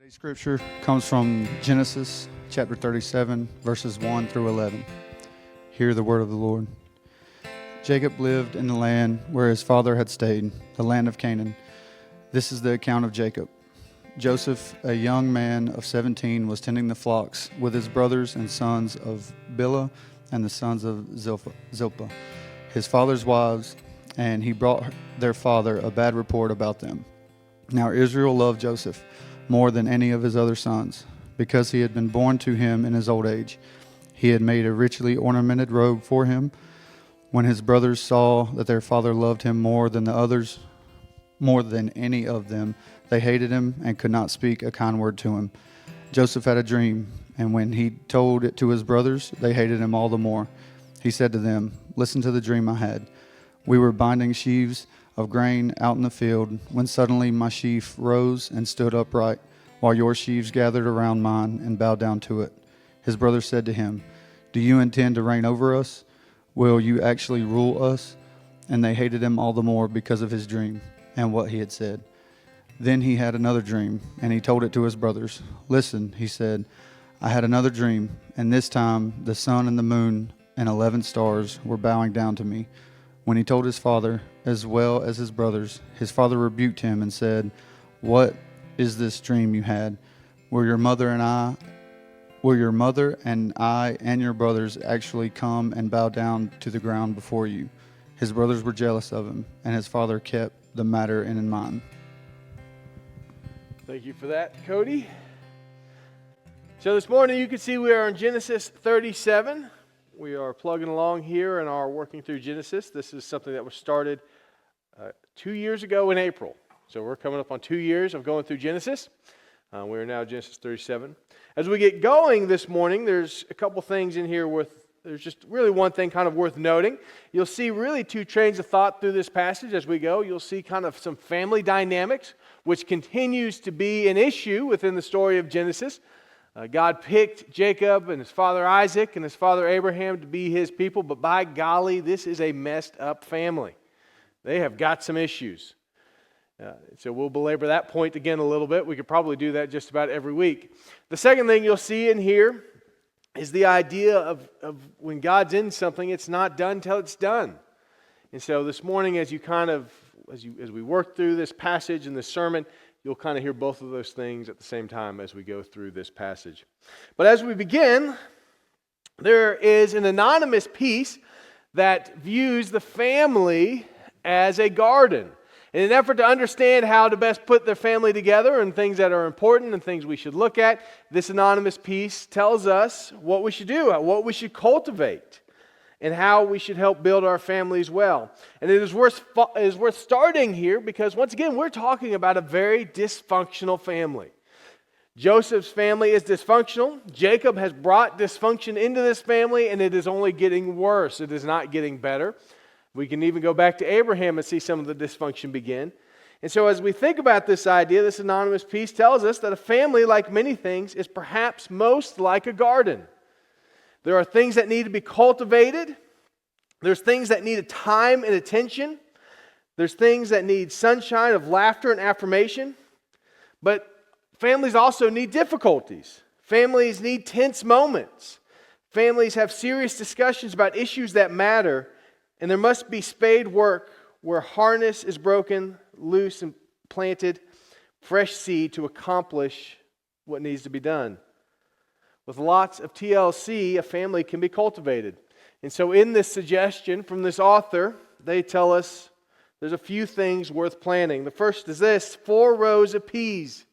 Today's scripture comes from Genesis chapter 37, verses 1 through 11. Hear the word of the Lord. Jacob lived in the land where his father had stayed, the land of Canaan. This is the account of Jacob. Joseph, a young man of 17, was tending the flocks with his brothers and sons of Bilhah and the sons of Zilpah, his father's wives, and he brought their father a bad report about them. Now Israel loved Joseph more than any of his other sons, because he had been born to him in his old age. He had made a richly ornamented robe for him. When his brothers saw that their father loved him more than any of them, they hated him and could not speak a kind word to him. Joseph had a dream, and when he told it to his brothers, they hated him all the more. He said to them, "Listen to the dream I had. We were binding sheaves of grain out in the field, when suddenly my sheaf rose and stood upright, while your sheaves gathered around mine and bowed down to it." His brothers said to him, "Do you intend to reign over us? Will you actually rule us?" And they hated him all the more because of his dream and what he had said. Then he had another dream, and he told it to his brothers. "Listen," he said, "I had another dream, and this time the sun and the moon and 11 stars were bowing down to me." When he told his father, as well as his brothers, his father rebuked him and said, "What is this dream you had? Will your mother and I and your brothers actually come and bow down to the ground before you?" His brothers were jealous of him, and his father kept the matter in mind. Thank you for that, Cody. So this morning you can see we are in Genesis 37. We are plugging along here and are working through Genesis. This is something that was started 2 years ago in April. So we're coming up on 2 years of going through Genesis. We are now at Genesis 37. As we get going this morning, there's a couple things in here there's just really one thing kind of worth noting. You'll see really two trains of thought through this passage as we go. You'll see kind of some family dynamics, which continues to be an issue within the story of Genesis. God picked Jacob and his father Isaac and his father Abraham to be his people, but by golly, this is a messed up family. They have got some issues. So we'll belabor that point again a little bit. We could probably do that just about every week. The second thing you'll see in here is the idea of when God's in something, it's not done till it's done. And so this morning, as we work through this passage and this sermon, you'll kind of hear both of those things at the same time as we go through this passage. But as we begin, there is an anonymous piece that views the family as a garden. In an effort to understand how to best put their family together and things that are important and things we should look at, this anonymous piece tells us what we should do, what we should cultivate, and how we should help build our families well. And it is worth starting here because, once again, we're talking about a very dysfunctional family. Joseph's family is dysfunctional. Jacob has brought dysfunction into this family, and it is only getting worse. It is not getting better. We can even go back to Abraham and see some of the dysfunction begin. And so as we think about this idea, this anonymous piece tells us that a family, like many things, is perhaps most like a garden. There are things that need to be cultivated. There's things that need time and attention. There's things that need sunshine of laughter and affirmation. But families also need difficulties. Families need tense moments. Families have serious discussions about issues that matter. And there must be spade work where harness is broken, loose and planted, fresh seed to accomplish what needs to be done. With lots of TLC, a family can be cultivated. And so in this suggestion from this author, they tell us there's a few things worth planning. The first is this: 4 rows of peas.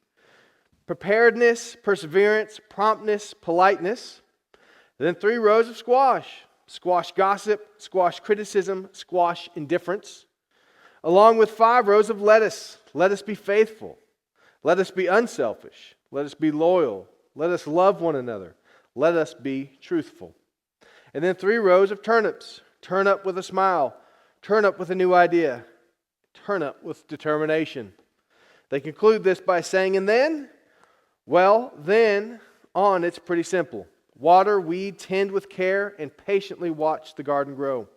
Preparedness, perseverance, promptness, politeness. And then 3 rows of squash. Squash gossip, squash criticism, squash indifference. Along with 5 rows of lettuce. Let us be faithful. Let us be unselfish. Let us be loyal. Let us love one another. Let us be truthful. And then 3 rows of turnips. Turn up with a smile. Turn up with a new idea. Turn up with determination. They conclude this by saying, and then? Well, then on it's pretty simple. Water, weed, tend with care, and patiently watch the garden grow.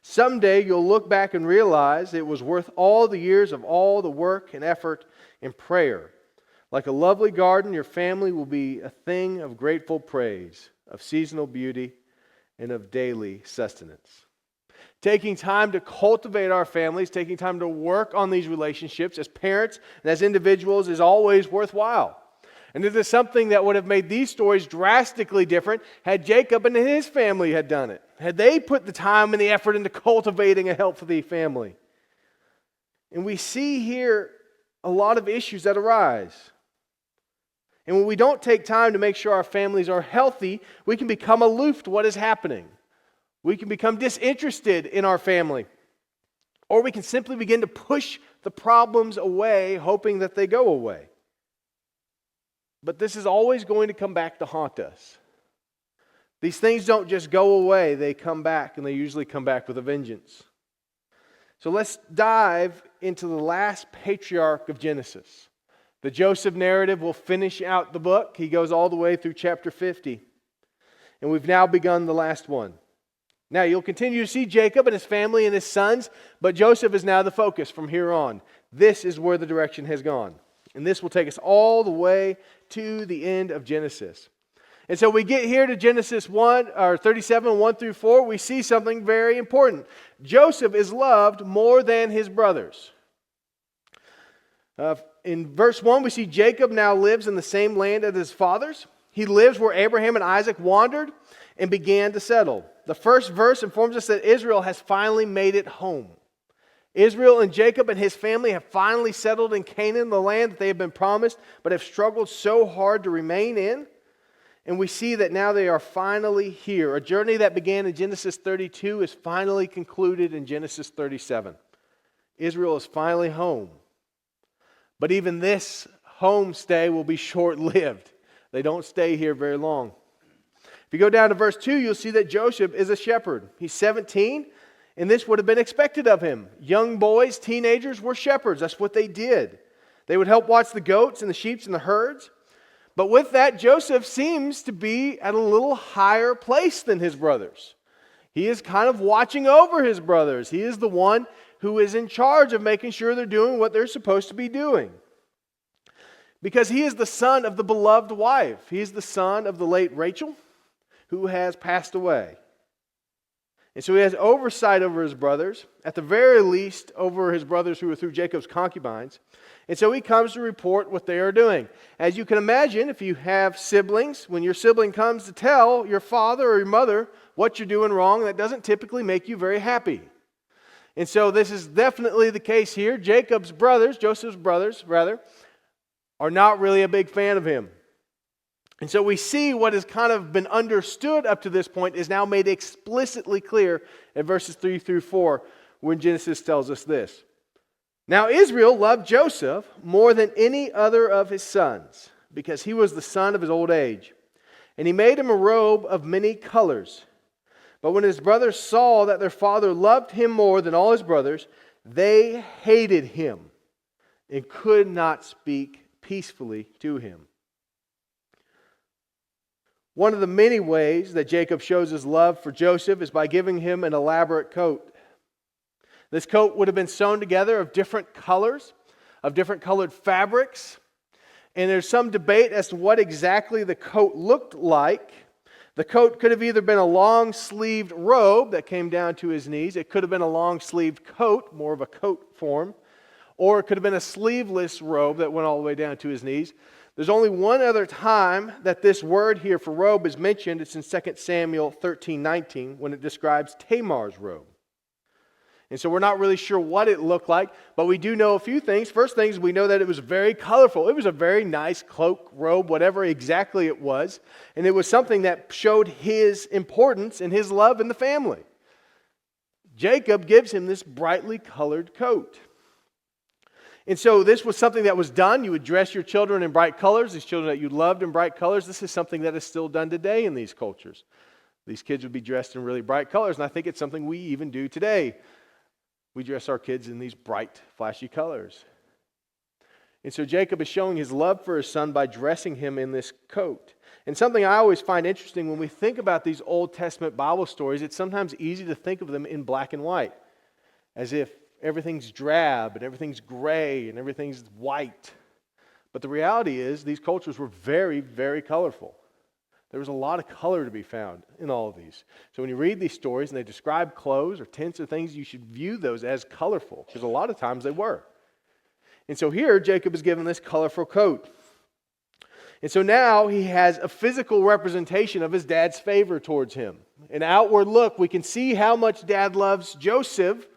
Someday you'll look back and realize it was worth all the years of all the work and effort and prayer. Like a lovely garden, your family will be a thing of grateful praise, of seasonal beauty, and of daily sustenance. Taking time to cultivate our families, taking time to work on these relationships as parents and as individuals is always worthwhile. And this is something that would have made these stories drastically different had Jacob and his family had done it. Had they put the time and the effort into cultivating a healthy family. And we see here a lot of issues that arise. And when we don't take time to make sure our families are healthy, we can become aloof to what is happening. We can become disinterested in our family. Or we can simply begin to push the problems away, hoping that they go away. But this is always going to come back to haunt us. These things don't just go away, they come back, and they usually come back with a vengeance. So let's dive into the last patriarch of Genesis. The Joseph narrative will finish out the book. He goes all the way through chapter 50. And we've now begun the last one. Now you'll continue to see Jacob and his family and his sons, but Joseph is now the focus from here on. This is where the direction has gone. And this will take us all the way to the end of Genesis. And so we get here to Genesis 37, 1 through 4. We see something very important. Joseph is loved more than his brothers. In verse 1, we see Jacob now lives in the same land as his fathers. He lives where Abraham and Isaac wandered and began to settle. The first verse informs us that Israel has finally made it home. Israel and Jacob and his family have finally settled in Canaan, the land that they have been promised, but have struggled so hard to remain in. And we see that now they are finally here. A journey that began in Genesis 32 is finally concluded in Genesis 37. Israel is finally home. But even this homestay will be short-lived. They don't stay here very long. If you go down to verse 2, you'll see that Joseph is a shepherd. He's 17, and this would have been expected of him. Young boys, teenagers were shepherds. That's what they did. They would help watch the goats and the sheep and the herds. But with that, Joseph seems to be at a little higher place than his brothers. He is kind of watching over his brothers. He is the one who is in charge of making sure they're doing what they're supposed to be doing. Because he is the son of the beloved wife. He is the son of the late Rachel, who has passed away. And so he has oversight over his brothers, at the very least over his brothers who were through Jacob's concubines. And so he comes to report what they are doing. As you can imagine, if you have siblings, when your sibling comes to tell your father or your mother what you're doing wrong, that doesn't typically make you very happy. And so this is definitely the case here. Joseph's brothers, are not really a big fan of him. And so we see what has kind of been understood up to this point is now made explicitly clear in verses 3 through 4 when Genesis tells us this. Now Israel loved Joseph more than any other of his sons because he was the son of his old age. And he made him a robe of many colors. But when his brothers saw that their father loved him more than all his brothers, they hated him and could not speak peacefully to him. One of the many ways that Jacob shows his love for Joseph is by giving him an elaborate coat. This coat would have been sewn together of different colors, of different colored fabrics. And there's some debate as to what exactly the coat looked like. The coat could have either been a long-sleeved robe that came down to his knees. It could have been a long-sleeved coat, more of a coat form. Or it could have been a sleeveless robe that went all the way down to his knees. There's only one other time that this word here for robe is mentioned. It's in 2 Samuel 13:19 when it describes Tamar's robe. And so we're not really sure what it looked like, but we do know a few things. First thing is we know that it was very colorful. It was a very nice cloak, robe, whatever exactly it was. And it was something that showed his importance and his love in the family. Jacob gives him this brightly colored coat. And so this was something that was done. You would dress your children in bright colors, these children that you loved in bright colors. This is something that is still done today in these cultures. These kids would be dressed in really bright colors, and I think it's something we even do today. We dress our kids in these bright, flashy colors. And so Jacob is showing his love for his son by dressing him in this coat. And something I always find interesting when we think about these Old Testament Bible stories, it's sometimes easy to think of them in black and white, as if everything's drab and everything's gray and everything's white. But the reality is these cultures were very, very colorful. There was a lot of color to be found in all of these. So when you read these stories and they describe clothes or tents or things, you should view those as colorful, because a lot of times they were. And so here Jacob is given this colorful coat. And so now he has a physical representation of his dad's favor towards him. An outward look, we can see how much dad loves Joseph,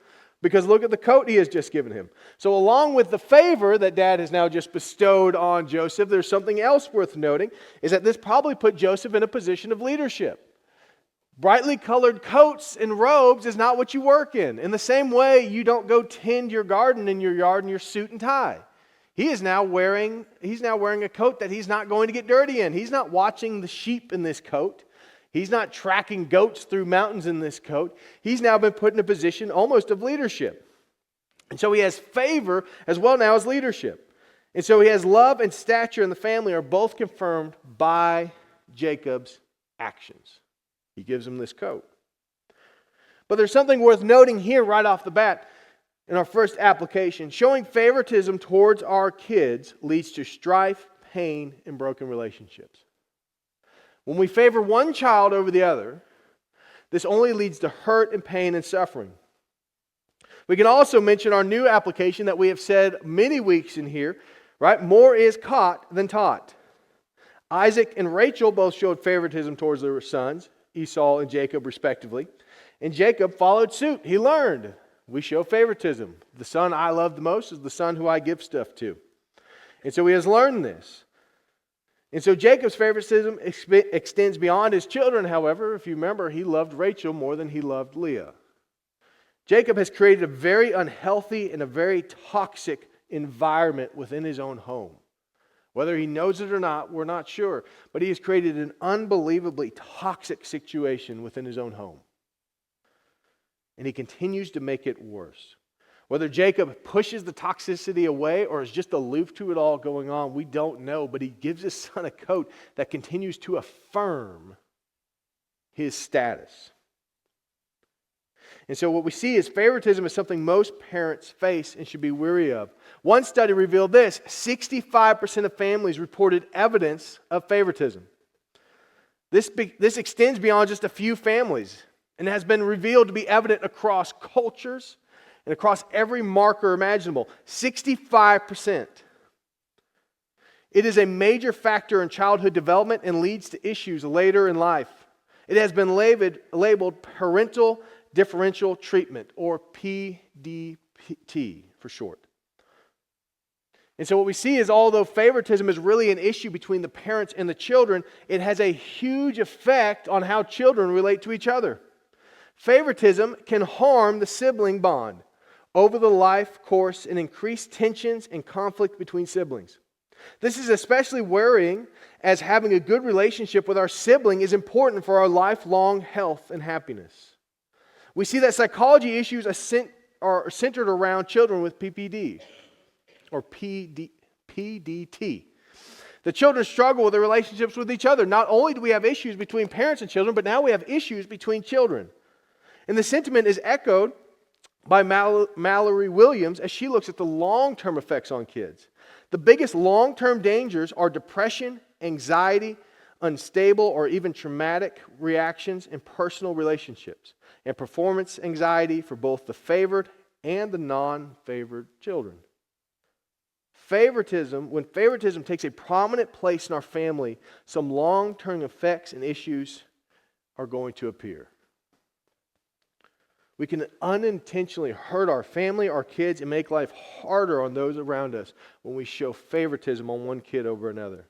because look at the coat he has just given him. So along with the favor that dad has now just bestowed on Joseph, there's something else worth noting, is that this probably put Joseph in a position of leadership. Brightly colored coats and robes is not what you work in. In the same way, you don't go tend your garden in your yard in your suit and tie. He's now wearing a coat that he's not going to get dirty in. He's not watching the sheep in this coat. He's not tracking goats through mountains in this coat. He's now been put in a position almost of leadership. And so he has favor as well now as leadership. And so he has love and stature in the family are both confirmed by Jacob's actions. He gives him this coat. But there's something worth noting here right off the bat in our first application. Showing favoritism towards our kids leads to strife, pain, and broken relationships. When we favor one child over the other, this only leads to hurt and pain and suffering. We can also mention our new application that we have said many weeks in here, right? More is caught than taught. Isaac and Rachel both showed favoritism towards their sons, Esau and Jacob respectively. And Jacob followed suit. He learned, we show favoritism. The son I love the most is the son who I give stuff to. And so he has learned this. And so Jacob's favoritism extends beyond his children, however. If you remember, he loved Rachel more than he loved Leah. Jacob has created a very unhealthy and a very toxic environment within his own home. Whether he knows it or not, we're not sure. But he has created an unbelievably toxic situation within his own home. And he continues to make it worse. Whether Jacob pushes the toxicity away or is just aloof to it all going on, we don't know. But he gives his son a coat that continues to affirm his status. And so what we see is favoritism is something most parents face and should be wary of. One study revealed this: 65% of families reported evidence of favoritism. This extends beyond just a few families and has been revealed to be evident across cultures and across every marker imaginable. 65%. It is a major factor in childhood development and leads to issues later in life. It has been labeled parental differential treatment, or PDT for short. And so what we see is, although favoritism is really an issue between the parents and the children, it has a huge effect on how children relate to each other. Favoritism can harm the sibling bond over the life course and increase tensions and conflict between siblings. This is especially worrying, as having a good relationship with our sibling is important for our lifelong health and happiness. We see that psychology issues are centered around children with PPD or PDT. The children struggle with their relationships with each other. Not only do we have issues between parents and children, but now we have issues between children. And the sentiment is echoed by Mallory Williams as she looks at the long-term effects on kids. The biggest long-term dangers are depression, anxiety, unstable or even traumatic reactions in personal relationships, and performance anxiety for both the favored and the non-favored children. When favoritism takes a prominent place in our family, some long-term effects and issues are going to appear. We can unintentionally hurt our family, our kids, and make life harder on those around us when we show favoritism on one kid over another.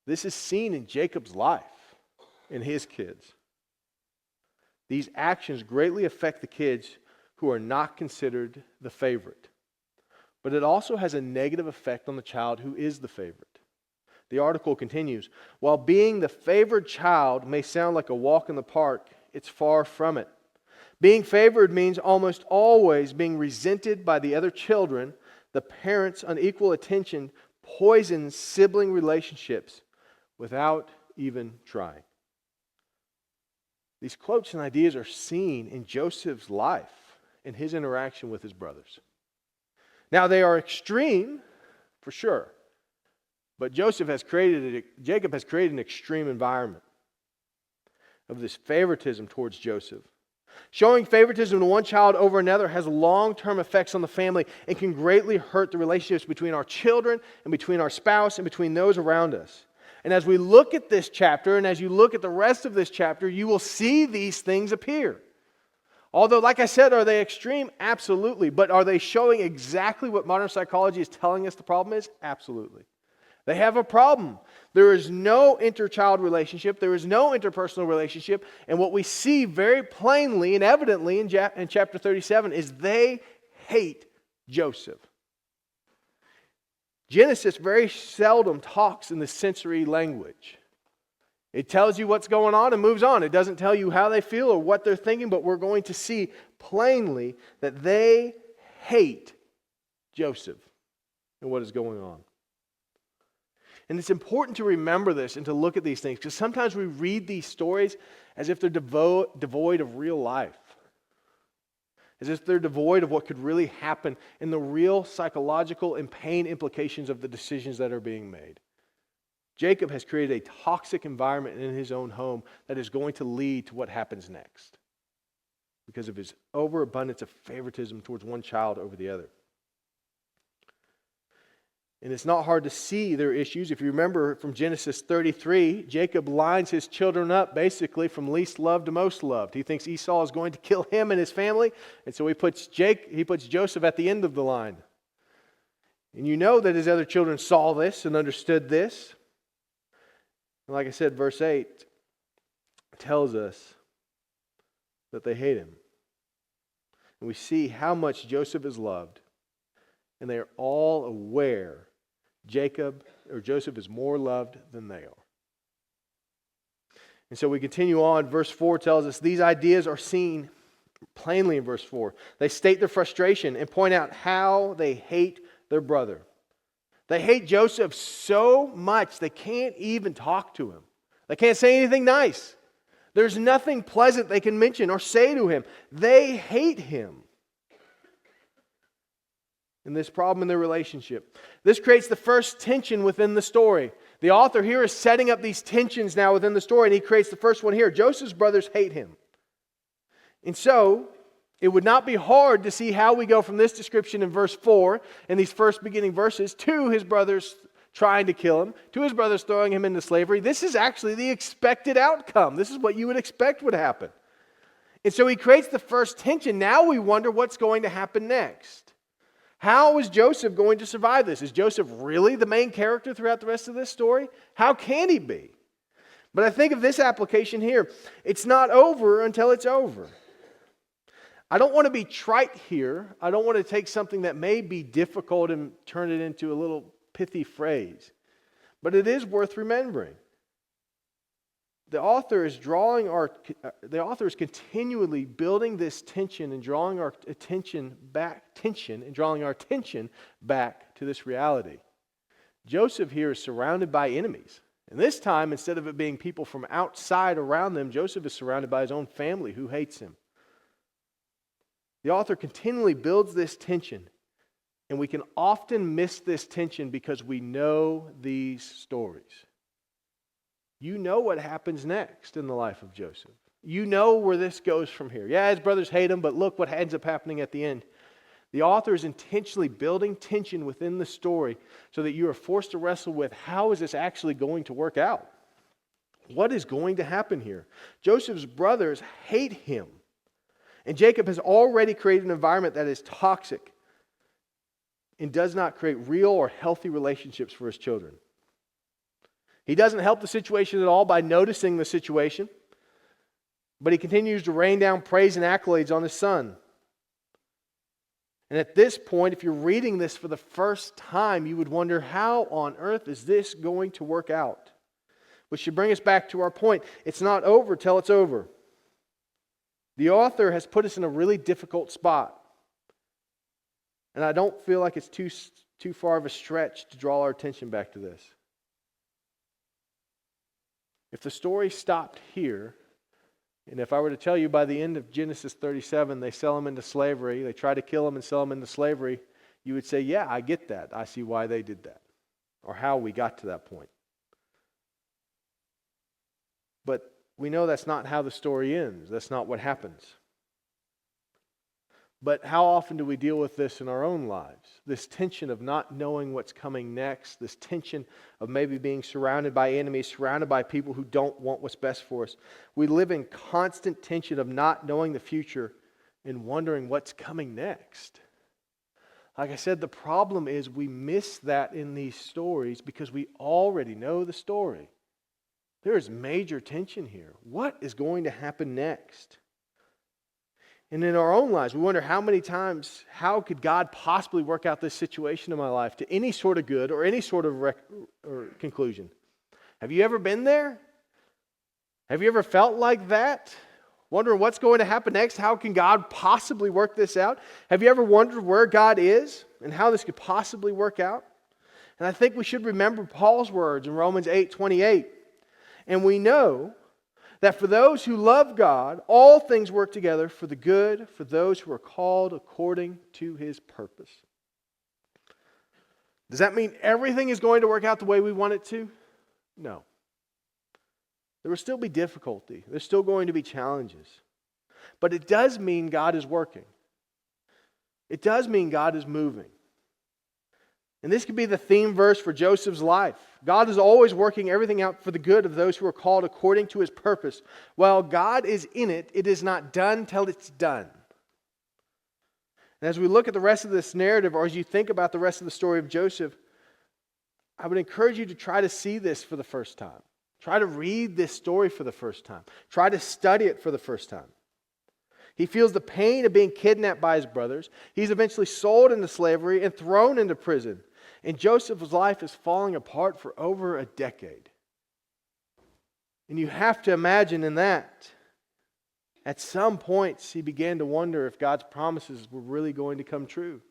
This is seen in Jacob's life and his kids. These actions greatly affect the kids who are not considered the favorite. But it also has a negative effect on the child who is the favorite. The article continues, while being the favored child may sound like a walk in the park, it's far from it. Being favored means almost always being resented by the other children. The parents' unequal attention poisons sibling relationships without even trying. These quotes and ideas are seen in Joseph's life and his interaction with his brothers. Now, they are extreme, for sure. But Jacob has created an extreme environment of this favoritism towards Joseph. Showing favoritism to one child over another has long-term effects on the family and can greatly hurt the relationships between our children and between our spouse and between those around us. And as we look at this chapter and as you look at the rest of this chapter, you will see these things appear. Although, like I said, are they extreme? Absolutely. But are they showing exactly what modern psychology is telling us the problem is? Absolutely. They have a problem. There is no interchild relationship. There is no interpersonal relationship. And what we see very plainly and evidently in chapter 37 is they hate Joseph. Genesis very seldom talks in the sensory language. It tells you what's going on and moves on. It doesn't tell you how they feel or what they're thinking, but we're going to see plainly that they hate Joseph and what is going on. And it's important to remember this and to look at these things, because sometimes we read these stories as if they're devoid of real life, as if they're devoid of what could really happen in the real psychological and pain implications of the decisions that are being made. Jacob has created a toxic environment in his own home that is going to lead to what happens next because of his overabundance of favoritism towards one child over the other. And it's not hard to see their issues. If you remember from Genesis 33, Jacob lines his children up basically from least loved to most loved. He thinks Esau is going to kill him and his family, and so he puts Joseph at the end of the line. And you know that his other children saw this and understood this. And like I said, verse 8 tells us that they hate him. And we see how much Joseph is loved. And they are all aware Joseph is more loved than they are. And so we continue on. Verse 4 tells us these ideas are seen plainly in verse 4. They state their frustration and point out how they hate their brother. They hate Joseph so much they can't even talk to him. They can't say anything nice. There's nothing pleasant they can mention or say to him. They hate him. And this problem in their relationship. This creates the first tension within the story. The author here is setting up these tensions now within the story, and he creates the first one here. Joseph's brothers hate him. And so, it would not be hard to see how we go from this description in verse 4, in these first beginning verses, to his brothers trying to kill him, to his brothers throwing him into slavery. This is actually the expected outcome. This is what you would expect would happen. And so he creates the first tension. Now we wonder what's going to happen next. How is Joseph going to survive this? Is Joseph really the main character throughout the rest of this story? How can he be? But I think of this application here. It's not over until it's over. I don't want to be trite here. I don't want to take something that may be difficult and turn it into a little pithy phrase. But it is worth remembering. The author is continually building this tension and drawing our attention back to this reality. Joseph here is surrounded by enemies. And this time, instead of it being people from outside around them, Joseph is surrounded by his own family who hates him. The author continually builds this tension, and we can often miss this tension because we know these stories. You know what happens next in the life of Joseph. You know where this goes from here. Yeah, his brothers hate him, but look what ends up happening at the end. The author is intentionally building tension within the story so that you are forced to wrestle with how is this actually going to work out? What is going to happen here? Joseph's brothers hate him. And Jacob has already created an environment that is toxic and does not create real or healthy relationships for his children. He doesn't help the situation at all by noticing the situation, but he continues to rain down praise and accolades on his son. And at this point, if you're reading this for the first time, you would wonder, how on earth is this going to work out? Which should bring us back to our point. It's not over till it's over. The author has put us in a really difficult spot. And I don't feel like it's too far of a stretch to draw our attention back to this. If the story stopped here, and if I were to tell you by the end of Genesis 37, they sell him into slavery, they try to kill him and sell him into slavery, you would say, yeah, I get that. I see why they did that. or how we got to that point. But we know that's not how the story ends. That's not what happens. But how often do we deal with this in our own lives? This tension of not knowing what's coming next, this tension of maybe being surrounded by enemies, surrounded by people who don't want what's best for us. We live in constant tension of not knowing the future and wondering what's coming next. Like I said, the problem is we miss that in these stories because we already know the story. There is major tension here. What is going to happen next? And in our own lives, we wonder how many times, how could God possibly work out this situation in my life to any sort of good or any sort of or conclusion? Have you ever been there? Have you ever felt like that? Wondering what's going to happen next? How can God possibly work this out? Have you ever wondered where God is and how this could possibly work out? And I think we should remember Paul's words in Romans 8:28. And we know that for those who love God, all things work together for the good, for those who are called according to His purpose. Does that mean everything is going to work out the way we want it to? No. There will still be difficulty. There's still going to be challenges. But it does mean God is working. It does mean God is moving. And this could be the theme verse for Joseph's life. God is always working everything out for the good of those who are called according to His purpose. While God is in it, it is not done till it's done. And as we look at the rest of this narrative, or as you think about the rest of the story of Joseph, I would encourage you to try to see this for the first time. Try to read this story for the first time. Try to study it for the first time. He feels the pain of being kidnapped by his brothers. He's eventually sold into slavery and thrown into prison. And Joseph's life is falling apart for over a decade. And you have to imagine in that, at some points he began to wonder if God's promises were really going to come true.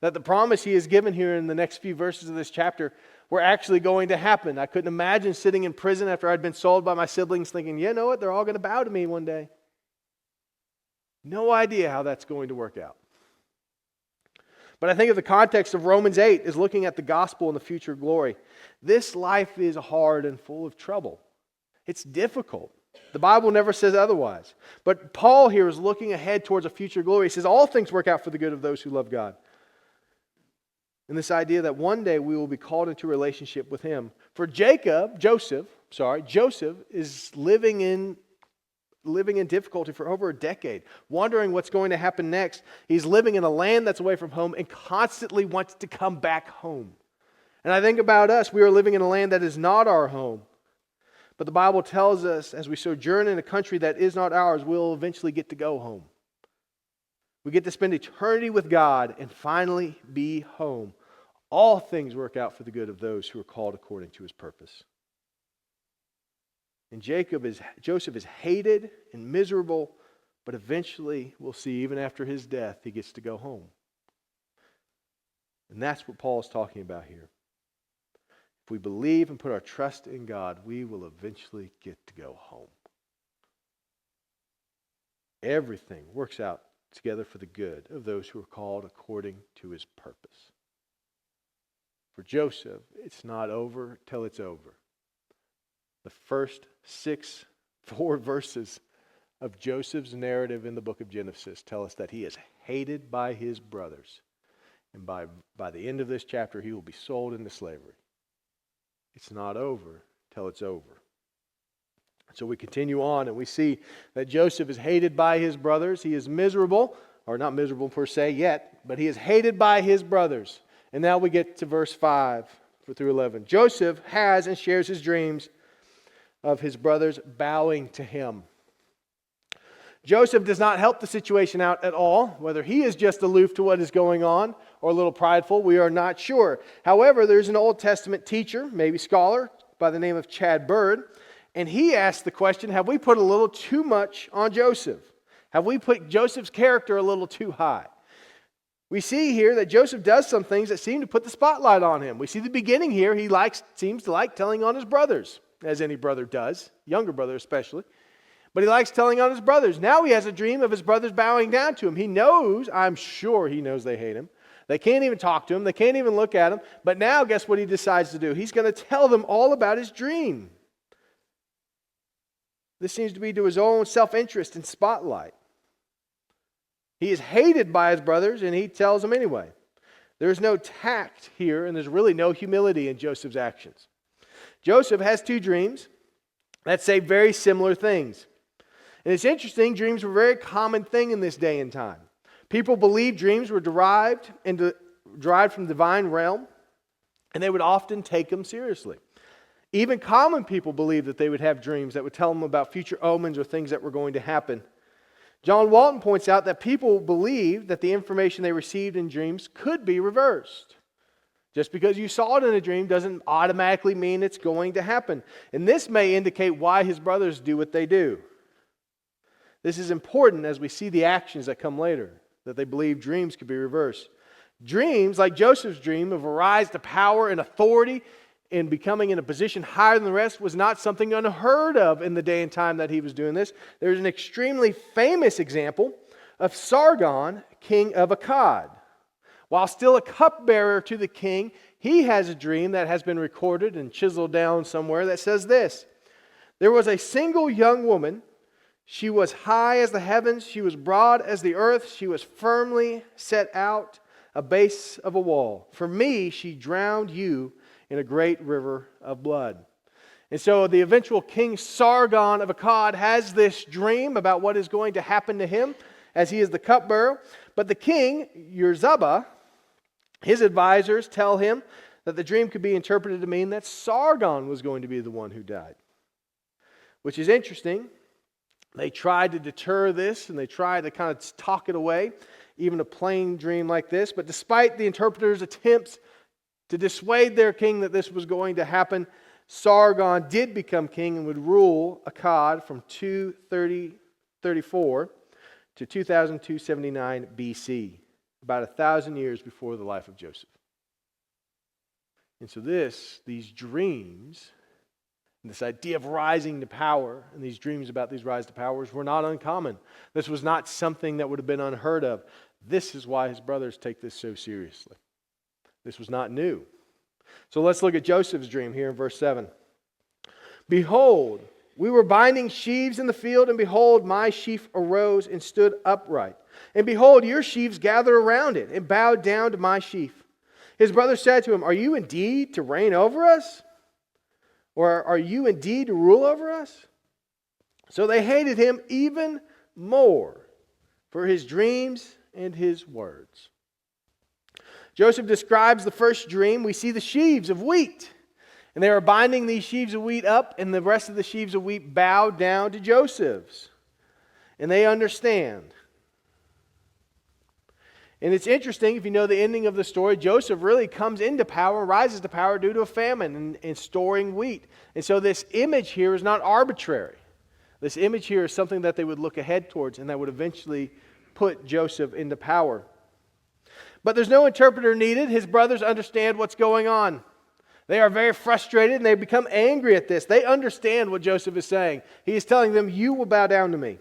That the promise he is given here in the next few verses of this chapter were actually going to happen. I couldn't imagine sitting in prison after I'd been sold by my siblings thinking, you know what, they're all going to bow to me one day. No idea how that's going to work out. But I think of the context of Romans 8 is looking at the gospel and the future glory. This life is hard and full of trouble. It's difficult. The Bible never says otherwise. But Paul here is looking ahead towards a future glory. He says all things work out for the good of those who love God. And this idea that one day we will be called into a relationship with Him. For Joseph is living in difficulty for over a decade, wondering what's going to happen next. He's living in a land that's away from home and constantly wants to come back home. And I think about us, we are living in a land that is not our home. But the Bible tells us as we sojourn in a country that is not ours, we'll eventually get to go home. We get to spend eternity with God and finally be home. All things work out for the good of those who are called according to His purpose. And Joseph is hated and miserable, but eventually, we'll see, even after his death, he gets to go home. And that's what Paul is talking about here. If we believe and put our trust in God, we will eventually get to go home. Everything works out together for the good of those who are called according to His purpose. For Joseph, it's not over till it's over. The first 4 verses of Joseph's narrative in the book of Genesis tell us that he is hated by his brothers. And by the end of this chapter, he will be sold into slavery. It's not over till it's over. So we continue on and we see that Joseph is hated by his brothers. He is miserable, or not miserable per se yet, but he is hated by his brothers. And now we get to verse 5 through 11. Joseph has and shares his dreams of his brothers bowing to him. Joseph does not help the situation out at all. Whether he is just aloof to what is going on or a little prideful, we are not sure. However, there's an Old Testament teacher, maybe scholar, by the name of Chad Bird, and he asked the question, have we put a little too much on Joseph? Have we put Joseph's character a little too high? We see here that Joseph does some things that seem to put the spotlight on him. We see the beginning here, he seems to like telling on his brothers, as any brother does, younger brother especially. But he likes telling on his brothers. Now he has a dream of his brothers bowing down to him. He knows, I'm sure he knows they hate him, They can't even talk to him. They can't even look at him. But now, guess what he decides to do? He's going to tell them all about his dream. This seems to be to his own self-interest and spotlight. He is hated by his brothers, and he tells them anyway. There's no tact here, and there's really no humility in Joseph's actions. Joseph has two dreams that say very similar things. And it's interesting, dreams were a very common thing in this day and time. People believed dreams were derived from the divine realm, and they would often take them seriously. Even common people believed that they would have dreams that would tell them about future omens or things that were going to happen. John Walton points out that people believed that the information they received in dreams could be reversed. Just because you saw it in a dream doesn't automatically mean it's going to happen. And this may indicate why his brothers do what they do. This is important as we see the actions that come later, that they believe dreams could be reversed. Dreams, like Joseph's dream of a rise to power and authority and becoming in a position higher than the rest, was not something unheard of in the day and time that he was doing this. There's an extremely famous example of Sargon, king of Akkad. While still a cupbearer to the king, he has a dream that has been recorded and chiseled down somewhere that says this: there was a single young woman. She was high as the heavens. She was broad as the earth. She was firmly set out a base of a wall. For me, she drowned you in a great river of blood. And so the eventual king Sargon of Akkad has this dream about what is going to happen to him as he is the cupbearer. But the king, Yerzabah, his advisors tell him that the dream could be interpreted to mean that Sargon was going to be the one who died. Which is interesting. They tried to deter this and they tried to kind of talk it away, even a plain dream like this. But despite the interpreter's attempts to dissuade their king that this was going to happen, Sargon did become king and would rule Akkad from 234 to 2279 BC, about 1,000 years before the life of Joseph. And so these dreams, this idea of rising to power, and these dreams about these rise to powers were not uncommon. This was not something that would have been unheard of. This is why his brothers take this so seriously. This was not new. So let's look at Joseph's dream here in verse 7. Behold, we were binding sheaves in the field, and behold, my sheaf arose and stood upright. And behold, your sheaves gathered around it and bowed down to my sheaf. His brothers said to him, are you indeed to reign over us? Or are you indeed to rule over us? So they hated him even more for his dreams and his words. Joseph describes the first dream. We see the sheaves of wheat. And they are binding these sheaves of wheat up, and the rest of the sheaves of wheat bow down to Joseph's. And they understand. And it's interesting, if you know the ending of the story, Joseph really comes into power and rises to power due to a famine and storing wheat. And so this image here is not arbitrary. This image here is something that they would look ahead towards and that would eventually put Joseph into power. But there's no interpreter needed. His brothers understand what's going on. They are very frustrated and they become angry at this. They understand what Joseph is saying. He is telling them, you will bow down to me.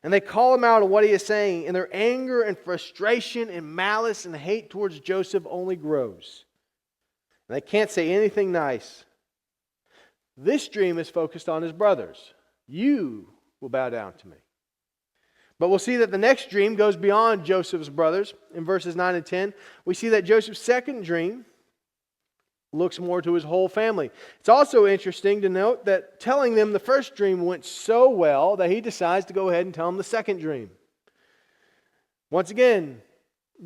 And they call him out on what he is saying, and their anger and frustration and malice and hate towards Joseph only grows. And they can't say anything nice. This dream is focused on his brothers. You will bow down to me. But we'll see that the next dream goes beyond Joseph's brothers. In verses 9 and 10, we see that Joseph's second dream looks more to his whole family. It's also interesting to note that telling them the first dream went so well that he decides to go ahead and tell them the second dream. Once again,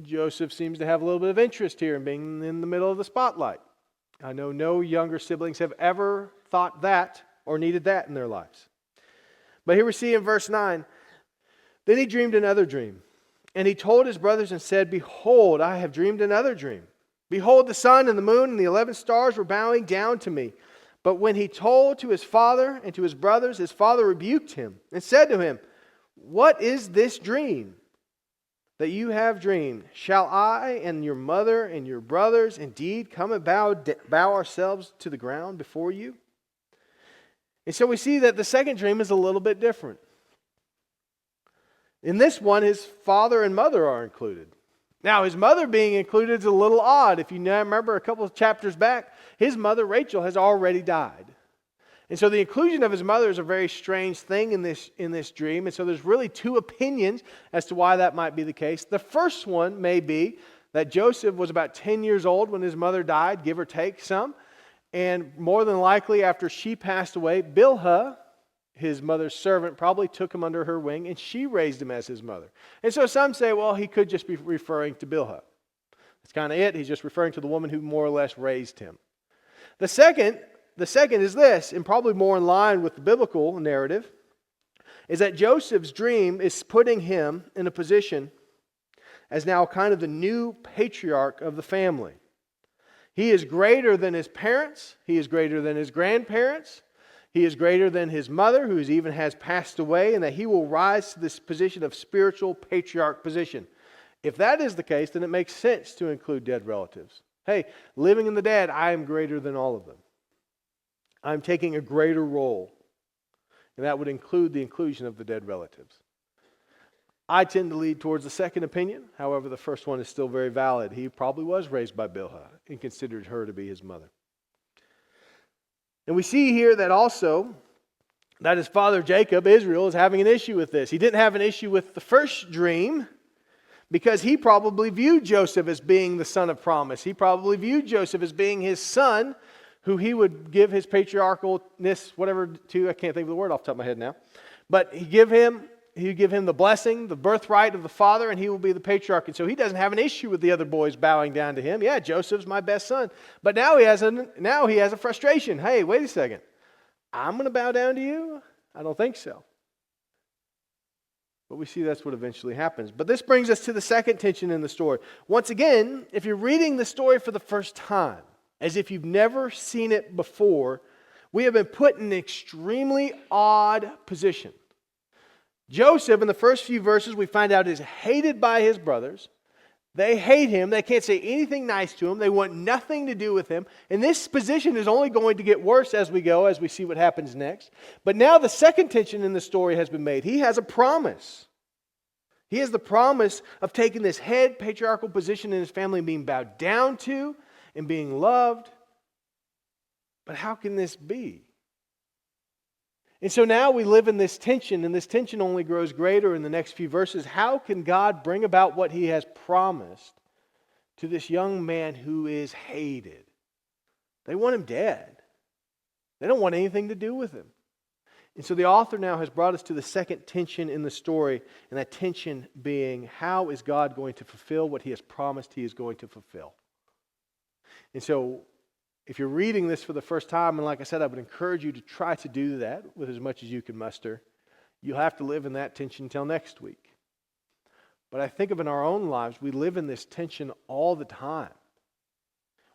Joseph seems to have a little bit of interest here in being in the middle of the spotlight. I know no younger siblings have ever thought that or needed that in their lives. But here we see in verse 9, then he dreamed another dream, and he told his brothers and said, behold, I have dreamed another dream. Behold, the sun and the moon and the 11 stars were bowing down to me. But when he told to his father and to his brothers, his father rebuked him and said to him, what is this dream that you have dreamed? Shall I and your mother and your brothers indeed come and bow ourselves to the ground before you? And so we see that the second dream is a little bit different. In this one, his father and mother are included. Now, his mother being included is a little odd. If you remember a couple of chapters back, his mother, Rachel, has already died. And so the inclusion of his mother is a very strange thing in this dream. And so there's really two opinions as to why that might be the case. The first one may be that Joseph was about 10 years old when his mother died, give or take some. And more than likely after she passed away, Bilhah, his mother's servant, probably took him under her wing and she raised him as his mother. And so some say, well, he could just be referring to Bilhah. That's kind of it. He's just referring to the woman who more or less raised him. The second is this, and probably more in line with the biblical narrative, is that Joseph's dream is putting him in a position as now kind of the new patriarch of the family. He is greater than his parents. He is greater than his grandparents. He is greater than his mother, who even has passed away, and that he will rise to this position of spiritual patriarch position. If that is the case, then it makes sense to include dead relatives. Hey, living in the dead, I am greater than all of them. I'm taking a greater role. And that would include the inclusion of the dead relatives. I tend to lead towards the second opinion. However, the first one is still very valid. He probably was raised by Bilhah and considered her to be his mother. And we see here that also that his father Jacob, Israel, is having an issue with this. He didn't have an issue with the first dream because he probably viewed Joseph as being the son of promise. He probably viewed Joseph as being his son, who he would give his patriarchalness, whatever, to. I can't think of the word off the top of my head now. But he would give him the blessing, the birthright of the father, and he will be the patriarch. And so he doesn't have an issue with the other boys bowing down to him. Yeah, Joseph's my best son. But now he has a frustration. Hey, wait a second. I'm going to bow down to you? I don't think so. But we see that's what eventually happens. But this brings us to the second tension in the story. Once again, if you're reading the story for the first time, as if you've never seen it before, we have been put in an extremely odd position. Joseph, in the first few verses, we find out is hated by his brothers. They hate him. They can't say anything nice to him. They want nothing to do with him. And this position is only going to get worse as we go, as we see what happens next. But now the second tension in the story has been made. He has a promise. He has the promise of taking this head patriarchal position in his family and being bowed down to and being loved. But how can this be? And so now we live in this tension, and this tension only grows greater in the next few verses. How can God bring about what He has promised to this young man who is hated? They want him dead. They don't want anything to do with him. And so the author now has brought us to the second tension in the story, and that tension being, how is God going to fulfill what He has promised He is going to fulfill? And so if you're reading this for the first time, and like I said, I would encourage you to try to do that with as much as you can muster. You'll have to live in that tension until next week. But I think of in our own lives, we live in this tension all the time.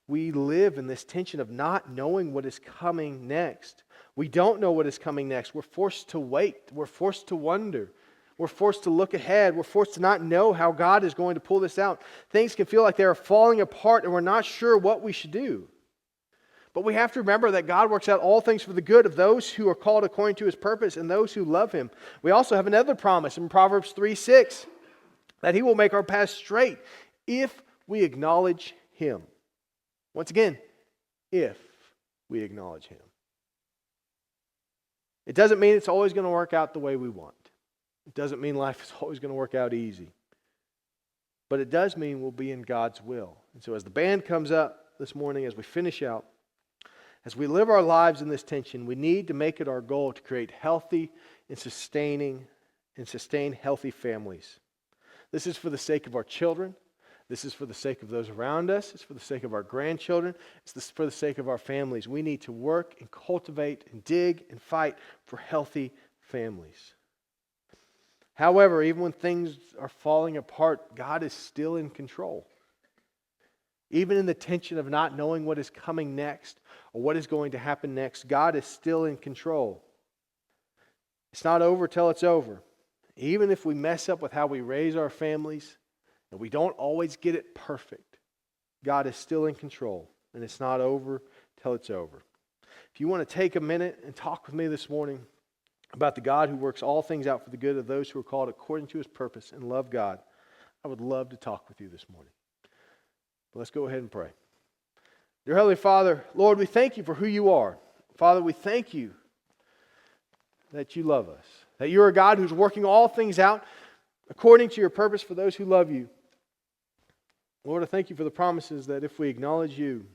We live in this tension of not knowing what is coming next. We don't know what is coming next. We're forced to wait. We're forced to wonder. We're forced to look ahead. We're forced to not know how God is going to pull this out. Things can feel like they are falling apart and we're not sure what we should do. But we have to remember that God works out all things for the good of those who are called according to His purpose and those who love Him. We also have another promise in Proverbs 3:6 that He will make our path straight if we acknowledge Him. Once again, if we acknowledge Him. It doesn't mean it's always going to work out the way we want. It doesn't mean life is always going to work out easy. But it does mean we'll be in God's will. And so as the band comes up this morning, as we finish out, as we live our lives in this tension, we need to make it our goal to create healthy and sustain healthy families. This is for the sake of our children. This is for the sake of those around us. It's for the sake of our grandchildren. It's for the sake of our families. We need to work and cultivate and dig and fight for healthy families. However, even when things are falling apart, God is still in control. Even in the tension of not knowing what is coming next or what is going to happen next, God is still in control. It's not over till it's over. Even if we mess up with how we raise our families and we don't always get it perfect, God is still in control, and it's not over till it's over. If you want to take a minute and talk with me this morning about the God who works all things out for the good of those who are called according to His purpose and love God, I would love to talk with you this morning. But let's go ahead and pray. Dear Heavenly Father, Lord, we thank you for who you are. Father, we thank you that you love us, that you're a God who's working all things out according to your purpose for those who love you. Lord, I thank you for the promises that if we acknowledge you,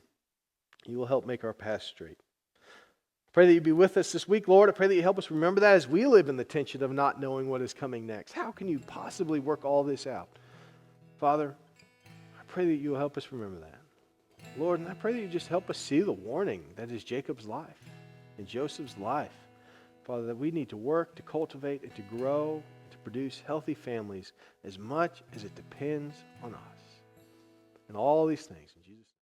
you will help make our path straight. I pray that you be with us this week, Lord. I pray that you help us remember that as we live in the tension of not knowing what is coming next. How can you possibly work all this out? Father, I pray that you will help us remember that. Lord, and I pray that you just help us see the warning that is Jacob's life and Joseph's life. Father, that we need to work, to cultivate, and to grow, to produce healthy families as much as it depends on us. And all these things in Jesus' name.